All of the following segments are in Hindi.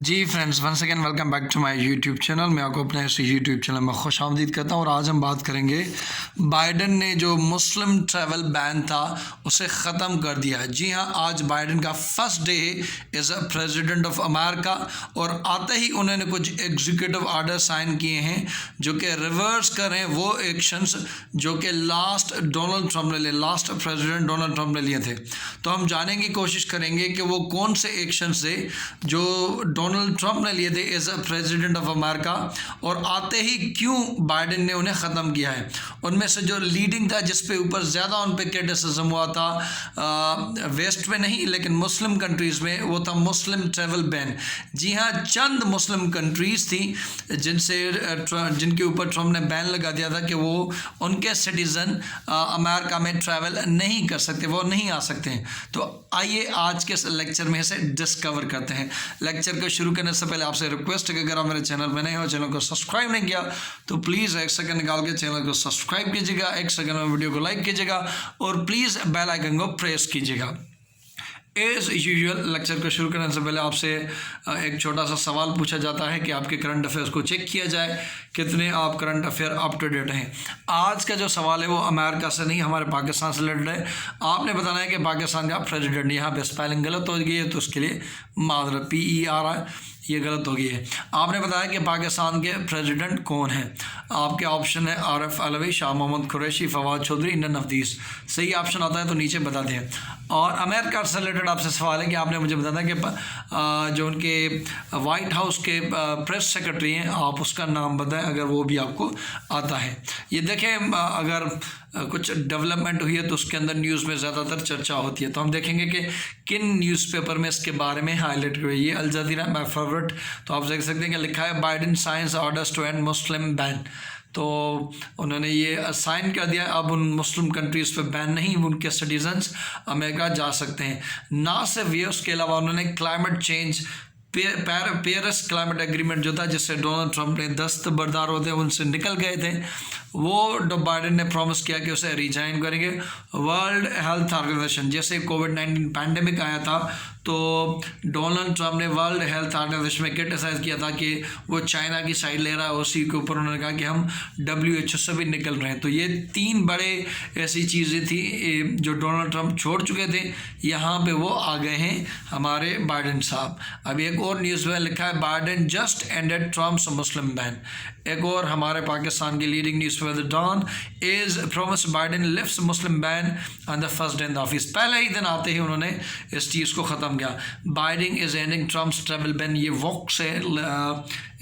Ji friends, once again welcome back to my YouTube channel. मैं आपको अपने इस यूट्यूब चैनल में खुश आमदीद करता हूँ और आज हम बात करेंगे बाइडन ने जो मुस्लिम ट्रैवल बैन था उसे ख़त्म कर दिया है। जी हाँ, आज बाइडन का first day as a president of America और आते ही उन्होंने कुछ एग्जीक्यूटिव आर्डर साइन किए हैं जो कि रिवर्स कर रहे हैं वो एक्शंस जो कि लास्ट प्रेसिडेंट डोनाल्ड ट्रंप ने लिए थे। तो हम जानने की कोशिश करेंगे कि वो कौन से एक्शंस थे जो डोनाल्ड ट्रंप ने लिए थे as a president of America और आते ही क्यों बाइडेन ने उन्हें ख़त्म किया है। उनमें से जो लीडिंग था, जिस पे ऊपर ज़्यादा उन पे क्रिटिसिज्म हुआ था वेस्ट में नहीं लेकिन मुस्लिम कंट्रीज़ में, वो था मुस्लिम ट्रैवल बैन। जी हाँ, चंद मुस्लिम कंट्रीज़ थी जिनके ऊपर ट्रंप ने बैन लगा दिया था कि वो उनके सिटीज़न अमेरिका में ट्रैवल नहीं कर सकते, वो नहीं आ सकते हैं। तो आइए आज के लेक्चर में इसे डिस्कवर करते हैं। लेक्चर को शुरू करने से पहले आपसे रिक्वेस्ट है कि अगर आप मेरे चैनल पर नए हो, चैनल को सब्सक्राइब नहीं किया तो प्लीज़ एक सेकंड निकाल के चैनल को सब्सक्राइब कीजिएगा, एक सेकंड में वीडियो को लाइक कीजिएगा और प्लीज़ बेल आइकन को प्रेस कीजिएगा। एज यूजुअल लेक्चर को शुरू करने से पहले आपसे एक छोटा सा सवाल पूछा जाता है कि आपके करंट अफेयर्स को चेक किया जाए कितने आप current affair up to date हैं। आज का जो सवाल है वो अमेरिका से नहीं, हमारे पाकिस्तान से रिलेटेड है। आपने बताना है कि पाकिस्तान का प्रेसिडेंट, यहाँ पे स्पेलिंग गलत हो गई है तो उसके लिए माजरत, PER ये गलत हो गई है। आपने बताया कि पाकिस्तान के प्रेसिडेंट कौन है। आपके ऑप्शन है आरिफ अलवी, शाह मोहम्मद कुरैशी, फवाद चौधरी, इंडियन हफीज़। सही ऑप्शन आता है तो नीचे बता दें। और अमेरिका से रिलेटेड आपसे सवाल है कि आपने मुझे बताना है कि जो उनके वाइट हाउस के प्रेस सेक्रेटरी हैं, आप उसका नाम बताएं अगर वो भी आपको आता है। ये देखें, अगर कुछ डेवलपमेंट हुई है तो उसके अंदर न्यूज़ में ज़्यादातर चर्चा होती है। तो हम देखेंगे कि किन न्यूज़पेपर में इसके बारे में हाईलाइट हुई है। अल जज़ीरा माय फेवरेट, तो आप देख सकते हैं कि लिखा है Biden signs orders to end Muslim ban. तो उन्होंने ये साइन कर दिया, अब उन मुस्लिम कंट्रीज़ पे बैन नहीं, उनके सिटीजन्स अमेरिका जा सकते हैं। ना सिर्फ ये, उसके अलावा उन्होंने climate change Paris climate agreement जो था जिससे डोनाल्ड ट्रंप ने दस्तबरदार होते हैं उनसे निकल गए थे, वो बाइडेन ने प्रॉमिस किया कि उसे रिजाइन करेंगे। वर्ल्ड हेल्थ ऑर्गेनाइजेशन, जैसे कोविड-19 पैंडेमिक आया था तो डोनाल्ड ट्रंप ने वर्ल्ड हेल्थ ऑर्गेनाइजेशन में क्रिटिसाइज़ किया था कि वो चाइना की साइड ले रहा है। उसी के ऊपर उन्होंने कहा कि हम WHO से भी निकल रहे हैं। तो ये तीन बड़े ऐसी चीज़ें थी जो डोनाल्ड ट्रंप छोड़ चुके थे, यहाँ पे वो आ गए हैं हमारे बाइडेन साहब। अब एक और न्यूज़ में लिखा है Biden just ended Trump's Muslim ban. एक और हमारे पाकिस्तान की leading news paper the Dawn is promise Biden lifts Muslim ban on the first day in the office. पहले ही दिन आते ही उन्होंने इस चीज़ को ख़त्म किया। Biden is ending Trump's travel ban, ये वॉक्स है।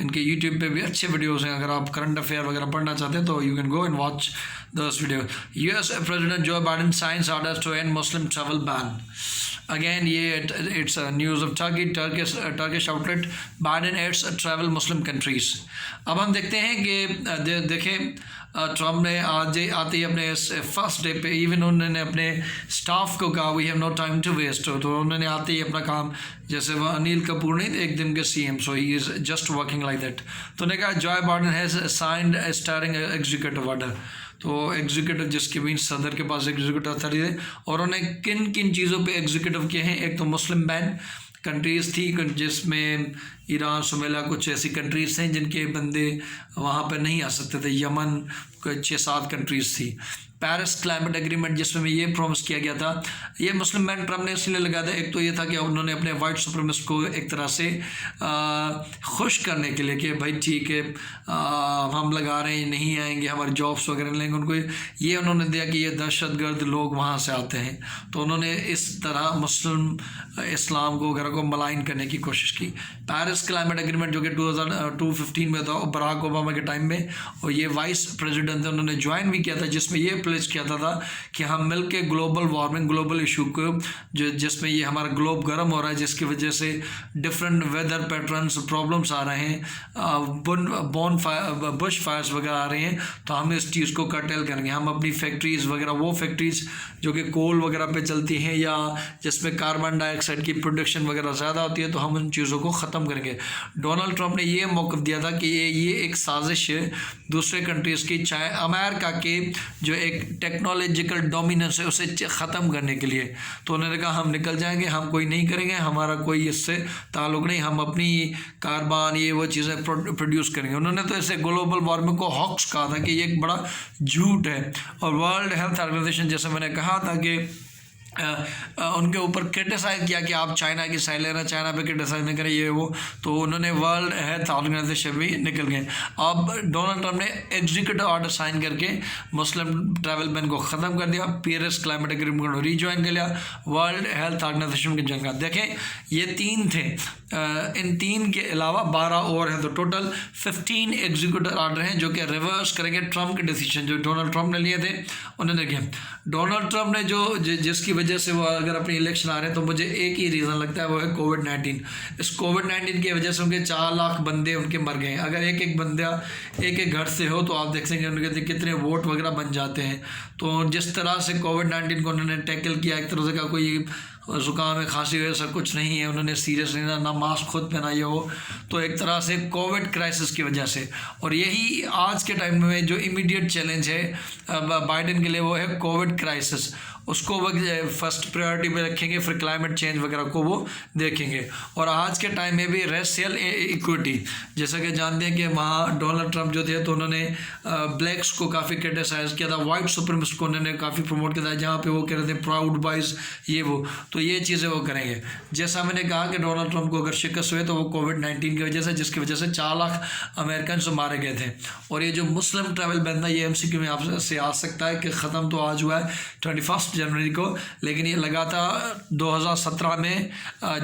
इनके यूट्यूब पे भी अच्छे वीडियोस हैं, अगर आप करंट अफेयर वगैरह पढ़ना चाहते हैं तो you can go and watch those video. US president Joe Biden signs orders to end Muslim travel ban. Again ये it's news of Turkish outlet, Biden ends travel Muslim countries. अब हम देखते हैं कि देखें ट्रंप ने आज आते ही अपने फर्स्ट डे पे इवन उन्होंने अपने स्टाफ को कहा we have no time to waste. तो उन्होंने आते ही अपना काम, जैसे वह अनिल कपूर नहीं एक दिन के CM, so he is just working like that. तो उन्होंने कहा Joy Biden has signed starring executive order. तो एग्जीक्यूटिव जिसके मीन्स सदर के पास एग्जीक्यूटिव अथॉरिटी है, और उन्हें किन किन चीज़ों पे एग्जीक्यूटिव किए हैं। एक तो मुस्लिम बैन कंट्रीज़ थी जिसमें ईरान, सुमेला, कुछ ऐसी कंट्रीज़ हैं जिनके बंदे वहाँ पर नहीं आ सकते थे। यमन, 6-7 कंट्रीज़ थी। पेरिस क्लाइमेट एग्रीमेंट जिसमें ये प्रॉमिस किया गया था, ये मुस्लिम बैन ट्रंप ने इसलिए लगाया था। एक तो ये था कि उन्होंने अपने वाइट सुप्रीमिस्ट को एक तरह से खुश करने के लिए कि भाई ठीक है हम लगा रहे हैं, नहीं आएंगे, हमारे जॉब्स वगैरह लेंगे। उनको ये उन्होंने दिया कि ये दहशतगर्द लोग वहाँ से आते हैं, तो उन्होंने इस तरह मुस्लिम इस्लाम को वगैरह को मलाइन करने की कोशिश की। पेरिस क्लाइमेट एग्रीमेंट जो कि 2015 में था बराक ओबामा के टाइम में, और ये वाइस प्रेसिडेंट थे, उन्होंने ज्वाइन भी किया था, जिसमें ये प्लेज किया था कि हम मिलके ग्लोबल वार्मिंग, ग्लोबल इशू को जिसमें ये हमारा ग्लोब गर्म हो रहा है, जिसकी वजह से डिफरेंट वेदर पैटर्न्स प्रॉब्लम्स आ रहे हैं, बुश फायर्स वगैरह आ रहे हैं, तो हम इस चीज़ को कर्टेल करेंगे। हम अपनी फैक्ट्रीज़ वगैरह, वो फैक्ट्रीज़ जो कि कोल वगैरह पे चलती हैं या जिसमें कार्बन डाइऑक्साइड की प्रोडक्शन वगैरह ज़्यादा होती है, तो हम उन चीज़ों को ख़त्म करेंगे। डोनाल्ड ट्रंप ने ये मौक़िफ़ दिया था कि ये एक साजिश है दूसरे कंट्रीज़ की, चाहे अमेरिका के जो एक टेक्नोलॉजिकल डोमिनेंस है उसे ख़त्म करने के लिए। तो उन्होंने कहा हम निकल जाएंगे, हम कोई नहीं करेंगे, हमारा कोई इससे ताल्लुक़ नहीं, हम अपनी कार्बन ये वो चीज़ें प्रोड्यूस करेंगे। उन्होंने तो ऐसे ग्लोबल वार्मिंग को हॉक्स कहा था कि ये एक बड़ा झूठ है। और वर्ल्ड हेल्थ ऑर्गेनाइजेशन, जैसे मैंने कहा था कि उनके ऊपर क्रिटिसाइज़ किया कि आप चाइना की साइड ले रहे हैं, चाइना पे क्रिटिसाइज़ नहीं करें ये वो, तो उन्होंने वर्ल्ड हेल्थ ऑर्गेनाइजेशन भी निकल गए। अब डोनाल्ड ट्रंप ने एग्जीक्यूटिव ऑर्डर साइन करके मुस्लिम ट्रैवल बैन को ख़त्म कर दिया, पेरिस क्लाइमेट एग्रीमेंट को रीजॉइन कर लिया, वर्ल्ड हेल्थ ऑर्गेनाइजेशन की जगह। देखें ये 3 थे, इन 3 के अलावा 12 और हैं, तो टोटल 15 एग्जीक्यूटिव ऑर्डर हैं जो कि रिवर्स करेंगे ट्रंप के डिसीजन जो डोनाल्ड ट्रंप ने लिए थे। उन्होंने किया डोनाल्ड ट्रंप ने जिसकी वजह से वो अगर अपनी इलेक्शन आ रहे हैं, तो मुझे एक ही रीज़न लगता है, वो है कोविड-19। इस कोविड-19 की वजह से उनके 4 लाख बंदे उनके मर गए। अगर एक बंदा एक घर से हो तो आप देख सकेंगे उनके कितने वोट वगैरह बन जाते हैं। तो जिस तरह से कोविड-19 को उन्होंने टैकल किया, एक तरह से का कोई ज़ुकाम है, खांसी है, ऐसा कुछ नहीं है, उन्होंने सीरियस नहीं ना मास्क खुद पहनाई हो, तो एक तरह से कोविड क्राइसिस की वजह से। और यही आज के टाइम में जो इमीडिएट चैलेंज है बाइडेन के लिए, वो है कोविड क्राइसिस। उसको वो फर्स्ट प्रायोरिटी पे रखेंगे, फिर क्लाइमेट चेंज वगैरह को वो देखेंगे। और आज के टाइम में भी रेशियल इक्विटी, जैसा कि जानते हैं कि वहाँ डोनाल्ड ट्रंप जो थे तो उन्होंने ब्लैक्स को काफ़ी क्रिटिसाइज़ किया था, वाइट सुप्रीमिस्ट को उन्होंने काफ़ी प्रमोट किया था, जहाँ पे वो कह रहे थे प्राउड बॉयज़ ये वो, तो ये चीज़ें वो करेंगे। जैसा मैंने कहा कि डोनाल्ड ट्रंप को अगर शिकस्त हुए तो वो कोविड-19 की वजह से, जिसकी वजह से 4 लाख अमेरिकन मारे गए थे। और ये जो मुस्लिम ट्रैवल बैन था, ये MCQ में आपसे आ सकता है कि ख़त्म तो आज हुआ है 21 जनवरी को, लेकिन ये लगा था 2017 में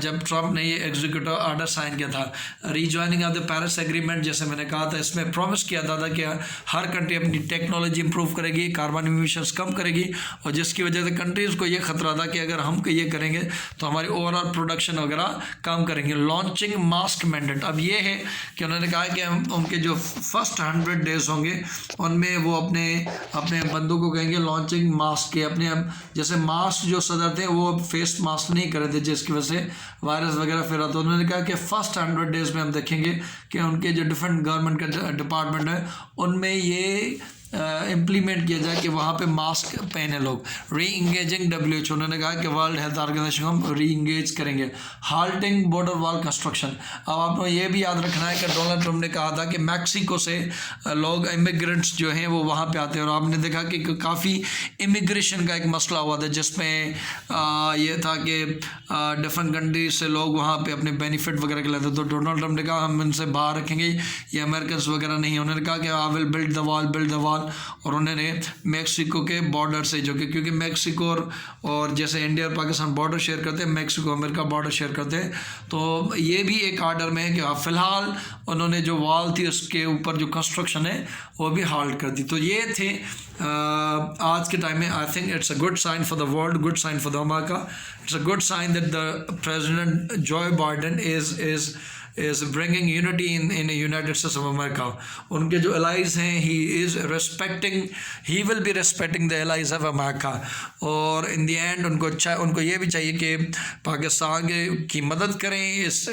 जब ट्रंप ने ये एग्जीक्यूटिव ऑर्डर साइन किया था, rejoining of the Paris agreement. जैसे मैंने कहा था, इसमें प्रॉमिस किया था कि हर कंट्री अपनी टेक्नोलॉजी इंप्रूव करेगी, कार्बन इमिशंस कम करेगी, और जिसकी वजह से कंट्रीज़ को ये खतरा था कि अगर हम ये करेंगे तो हमारी ओवरऑल प्रोडक्शन वगैरह कम करेंगे। लॉन्चिंग मास्क मैंडेट, अब ये है कि उन्होंने कहा कि उनके जो फर्स्ट 100 डेज होंगे उनमें वो अपने बंदों को कहेंगे लॉन्चिंग मास्क के। अपने जैसे मास्क जो सदर थे वो फेस मास्क नहीं कर रहे थे, जिसकी वजह से वायरस वगैरह फैला। तो उन्होंने कहा कि फर्स्ट 100 डेज में हम देखेंगे कि उनके जो डिफरेंट गवर्नमेंट का डिपार्टमेंट है उनमें ये इम्प्लीमेंट किया जाए कि वहाँ पे मास्क पहने लोग। री इंगेजिंग WHO, उन्होंने कहा कि वर्ल्ड हेल्थ ऑर्गेनाइजेशन हम री इंगेज करेंगे। हाल्टिंग बॉर्डर वॉल कंस्ट्रक्शन, अब आपको ये भी याद रखना है कि डोनाल्ड ट्रंप ने कहा था कि मैक्सिको से लोग इमिग्रेंट्स जो हैं वो वहाँ पे आते हैं, और आपने देखा कि काफ़ी इमिग्रेशन का एक मसला हुआ था, जिसमें ये था कि डिफरेंट कंट्रीज से लोग वहाँ पर अपने बेनिफिट वगैरह के लेते। तो डोनाल्ड ट्रंप ने कहा हम इनसे बाहर रखेंगे, ये अमेरिकन वगैरह नहीं है। उन्होंने कहा कि I will build the wall, और उन्होंने मैक्सिको के बॉर्डर से, जो कि क्योंकि मैक्सिको और जैसे इंडिया और पाकिस्तान बॉर्डर शेयर करते हैं, मैक्सिको अमेरिका बॉर्डर शेयर करते हैं, तो ये भी एक आर्डर में है कि फ़िलहाल उन्होंने जो वॉल थी उसके ऊपर जो कंस्ट्रक्शन है वो भी हाल्ट कर दी। तो ये थे आज के टाइम में। I think it's a good sign for the world, good sign for the America, it's a good sign that the president Joe Biden is bringing unity in the United States of America. उनके जो allies हैं, he will be respecting the allies of America. और in the end उनको ये भी चाहिए कि पाकिस्तान की मदद करें इस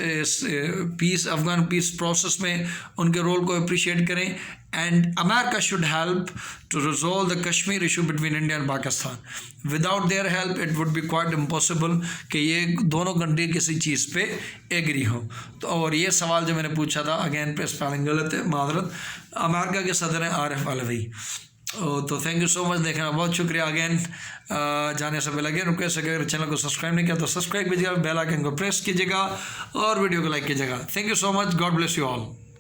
पीस अफगान पीस प्रोसेस में, उनके रोल को अप्रिशिएट करें। And America should help to resolve the Kashmir issue between India and Pakistan. Without their help, it would be quite impossible कि ये दोनों कंट्री किसी चीज़ पे एग्री हो। तो और ये सवाल जो मैंने पूछा था, अगेन पे स्पेलिंग गलत है, मादरत, अमेरिका के सदर हैं आरिफ अलवी। तो थैंक यू सो मच, देखना बहुत शुक्रिया। अगेन जाने से पहले अगेन रिक्वेस्ट है, अगर चैनल को सब्सक्राइब नहीं किया तो सब्सक्राइब कीजिएगा, बेल आइकन को प्रेस कीजिएगा और वीडियो को लाइक कीजिएगा। Thank you so much, God bless you all.